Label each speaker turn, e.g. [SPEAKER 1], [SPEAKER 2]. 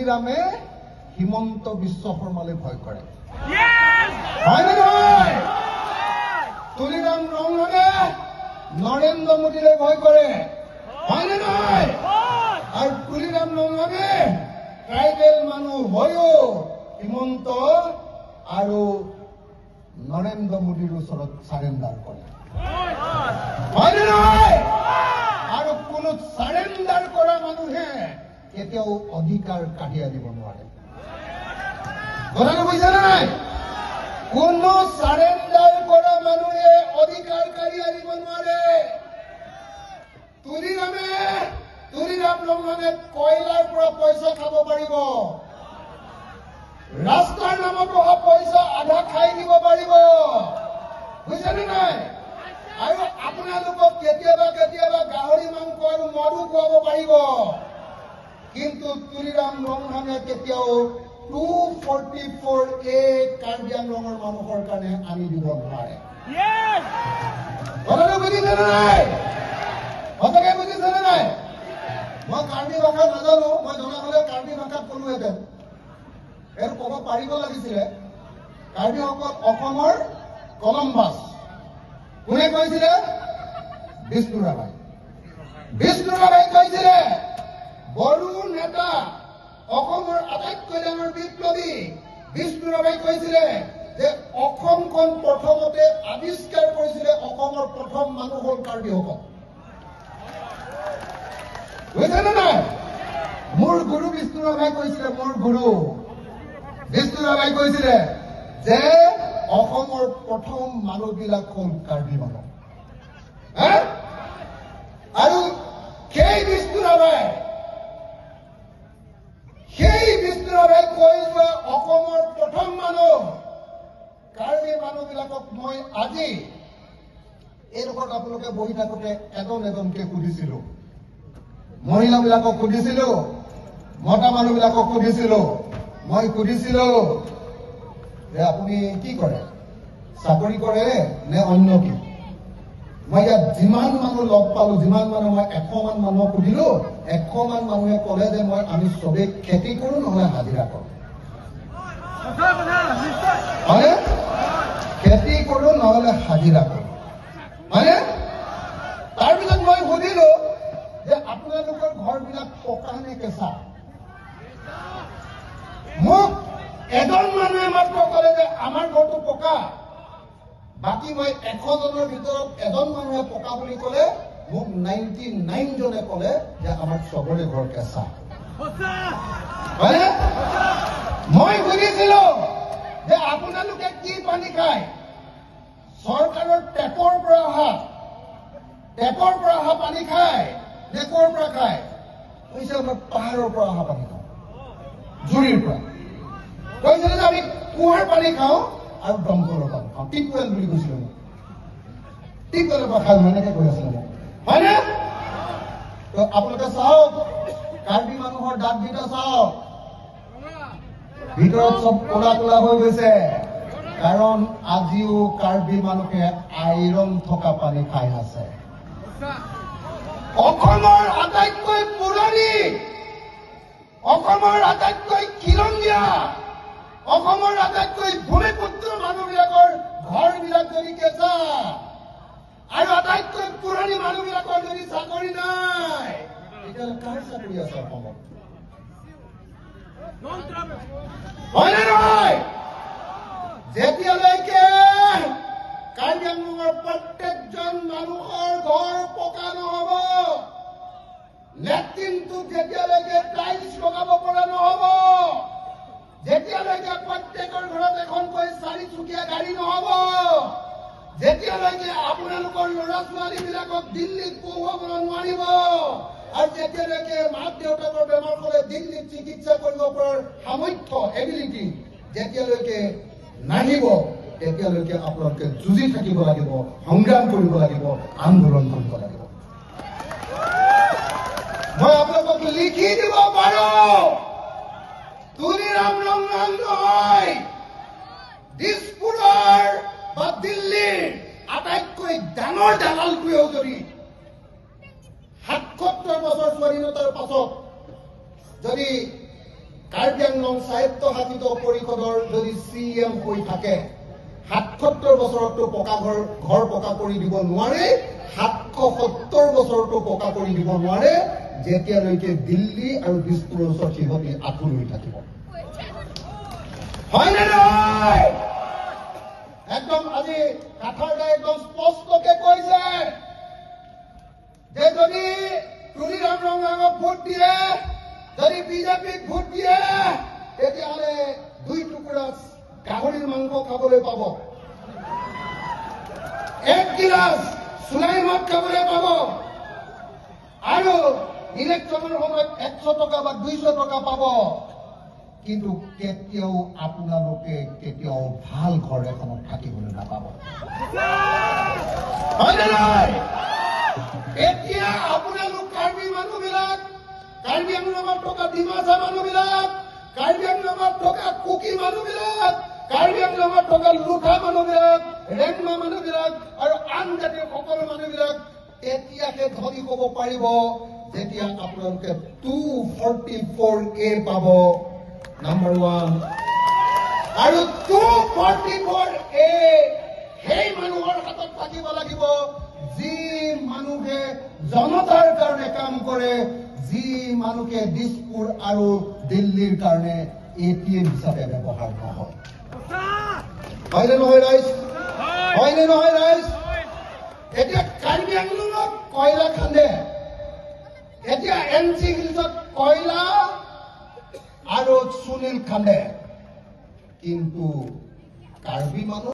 [SPEAKER 1] তুলিৰামে হিমন্ত বিশ্ব শৰ্মালৈ ভয় কৰে হয়নে নহয় তুলিৰাম ৰংঘনে নৰেন্দ্ৰ মোদীলৈ ভয় কৰে হয়নে নহয় আৰু তুলিৰাম ৰংঘনে ট্ৰাইবেল মানুহ হৈও হিমন্ত আৰু নৰেন্দ্ৰ মোদীৰ ওচৰত চাৰেণ্ডাৰ কৰে হয়নে নহয় আৰু কোনো চাৰেণ্ডাৰ কৰা মানুহে কেতিয়াও অধিকাৰ কাঢ়ি আনিব নোৱাৰে কথাটো বুজিছে নাই কোনো চাৰেণ্ডাৰ কৰা মানুহে অধিকাৰ কাঢ়ি আনিব নোৱাৰে তুলিৰাম ৰংঘনে কয়লাৰ পৰা পইচা খাব পাৰিব ৰাস্তাৰ নামত অহা পইচা আধা খাই দিব পাৰিব বুজিছেনে নাই আৰু আপোনালোকক কেতিয়াবা কেতিয়াবা গাহৰি মাংস আৰু মদো খুৱাব পাৰিব কিন্তু তুলিৰাম ৰংঘনে কেতিয়াও 244A কাৰ্বি আংলঙৰ মানুহৰ কাৰণে আনি দিব নোৱাৰে কথাটো বুজিছেনে নাই সঁচাকে বুজিছেনে নাই মই কাৰ্বি ভাষা নাজানো মই জনা হলে কাৰ্বি ভাষাত কলোহেঁতেন এইটো ক'ব পাৰিব লাগিছিলে কাৰ্বিসকল অসমৰ কলম্বাছ কোনে কৈছিলে বিষ্ণু ৰাভাই কৈছিলে বড়ো নেতা অসমৰ আটাইতকৈ ডাঙৰ বিপ্লৱী বিষ্ণু ৰাভাই কৈছিলে যে অসমখন প্ৰথমতে আৱিষ্কাৰ কৰিছিলে অসমৰ প্ৰথম মানুহ হ'ল কাৰ্বিসকল বুজিছেনে নাই মোৰ গুৰু বিষ্ণু ৰাভাই কৈছিলে বিষ্ণু ৰাভাই কৈছিলে যে অসমৰ প্ৰথম মানুহবিলাক হ'ল কাৰ্বি মানুহ আৰু সেই বিষ্ণু ৰাভাই কৈ যোৱা অসমৰ প্ৰথম মানুহ কাৰ্বি মানুহবিলাকক মই আজি এইডোখৰত আপোনালোকে বহি থাকোঁতে এজনকে সুধিছিলো মহিলাবিলাকক সুধিছিলো মতা মানুহবিলাকক সুধিছিলো মই সুধিছিলো যে আপুনি কি কৰে চাকৰি কৰে নে অন্য কি মই ইয়াত যিমান মানুহ লগ পালো যিমান মানুহ মই 100 মান মানুহক সুধিলো 100 মান মানুহে ক'লে যে আমি চবে খেতি কৰো নহলে হাজিৰা কৰো হয়নে খেতি কৰো নহলে হাজিৰা কৰো হয়নে তাৰপিছত মই সুধিলো যে আপোনালোকৰ ঘৰবিলাক পকা নে কেঁচা মোক এজন মানুহে মাত্ৰ ক'লে যে আমাৰ ঘৰটো পকা বাকি মই 100 জনৰ ভিতৰত এজন মানুহে পকা বুলি ক'লে মোক 99 জনে ক'লে যে আমাৰ চবৰে ঘৰ কেঁচা হয়নে মই সুধিছিলো যে আপোনালোকে কি পানী খায় চৰকাৰৰ টেপৰ পৰা অহা পানী খায় নে ক'ৰ পৰা খায় কৈছে আমাৰ পাহাৰৰ পৰা অহা পানী খাওঁ জুৰিৰ পৰা কৈছিলে যে আমি কুঁৱাৰ পানী খাওঁ আৰু দমকলৰ পানী খাওঁ টিপৱেল বুলি কৈছিলে মোক টিপৱেলৰ পৰা খাওঁ এনেকে কৈ আছিলে মোক হয়নে তো আপোনালোকে চাওক কাৰ্বি মানুহৰ দাঁতকেইটা চাওক ভিতৰত চব ক'লা ক'লা হৈ গৈছে কাৰণ আজিও কাৰ্বি মানুহে আইৰণ থকা পানী খাই আছে অসমৰ আটাইতকৈ পুৰণি অসমৰ আটাইতকৈ খিলঞ্জীয়া অসমৰ আটাইতকৈ ভূমিপুত্ৰ মানুহবিলাকৰ ঘৰবিলাক যদি কেঁচা আৰু আটাইতকৈ পুৰণি মানুহবিলাকৰ যদি চাকৰি নাই তেতিয়াহ'লে কাৰ চাকৰি আছে অসমত হয়নে নহয় যেতিয়ালৈকে কাৰ্বি আংলঙৰ প্ৰত্যেকজন মানুহৰ ঘৰ পকা নহব লেট্ৰিনটো যেতিয়ালৈকে টাইলছ লগাব পৰা নহব যেতিয়ালৈকে প্ৰত্যেকৰ ঘৰত এখনকৈ 4চকীয়া গাড়ী নহব যেতিয়ালৈকে আপোনালোকৰ ল'ৰা ছোৱালীবিলাকক দিল্লীত পঢ়ুৱাব নোৱাৰিব আৰু যেতিয়ালৈকে মাক দেউতাকৰ বেমাৰ হ'লে দিল্লীত চিকিৎসা কৰিব পৰাৰ সামৰ্থ্য এবিলিটি যেতিয়ালৈকে নাহিব তেতিয়ালৈকে আপোনালোকে যুঁজি থাকিব লাগিব সংগ্ৰাম কৰিব লাগিব আন্দোলন কৰিব লাগিব মই আপোনালোকক লিখি দিব পাৰো তুলিৰাম ৰংঘন নহয় দিছপুৰৰ বা দিল্লীৰ আটাইতকৈ ডাঙৰ দালালটোৱেও যদি ৭৭ বছৰ স্বাধীনতাৰ পাছত যদি কাৰ্বি আংলং স্বায়ত্তশাসিত পৰিষদৰ যদি CM হৈ থাকে ৭৭ বছৰতো পকা ঘৰ পকা কৰি দিব নোৱাৰে, ৭৭০ বছৰতো পকা কৰি দিব নোৱাৰে, যেতিয়ালৈকে দিল্লী আৰু দিছপুৰৰ ওচৰত সিহঁতি আঁঠু লৈ থাকিব। হয়নে নহয়? একদম আজি কাঠাৰদাই একদম স্পষ্টকে কৈছে যে যদি তুলিৰাম ৰঙাক ভোট দিয়ে, যদি বিজেপিক ভোট দিয়ে, তেতিয়াহ'লে 2 টুকুৰা গাহৰিৰ মাংস খাবলৈ পাব, 1 গিলাচ চুলাই মদ খাবলৈ পাব, আৰু ইলেকশ্যনৰ সময়ত 100 টকা বা 200 টকা পাব। কিন্তু কেতিয়াও আপোনালোকে কেতিয়াও ভাল ঘৰ এখনত থাকিবলৈ নাপাব। হয়নে নহয়? এতিয়া আপোনালোক কাৰ্বি মানুহবিলাক, কাৰ্বি আংলঙত থকা ডিমাচা মানুহবিলাক, কাৰ্বি আংলঙত থকা কুকি মানুহবিলাক, কাৰ্বি আংলঙত থকা লুঠা মানুহবিলাক, ৰেংমা মানুহবিলাক আৰু আন জাতিৰ সকলো মানুহবিলাক তেতিয়াহে ধনী হ'ব পাৰিব যেতিয়া আপোনালোকে 244A পাব, নাম্বাৰ 1। আৰু 244A সেই মানুহৰ হাতত থাকিব লাগিব যি মানুহে জনতাৰ কাৰণে কাম কৰে, যি মানুহে দিছপুৰ আৰু দিল্লীৰ কাৰণে ATM হিচাপে ব্যৱহাৰ নহয়। হয়নে নহয় ৰাইজ? হয়নে নহয় ৰাইজ? এতিয়া কাৰ্বি আংলঙত কয়লা খান্দে, এতিয়া NC হিলছত কয়লা আৰু সুনীল খান্দে, কিন্তু কাৰ্বি মানুহ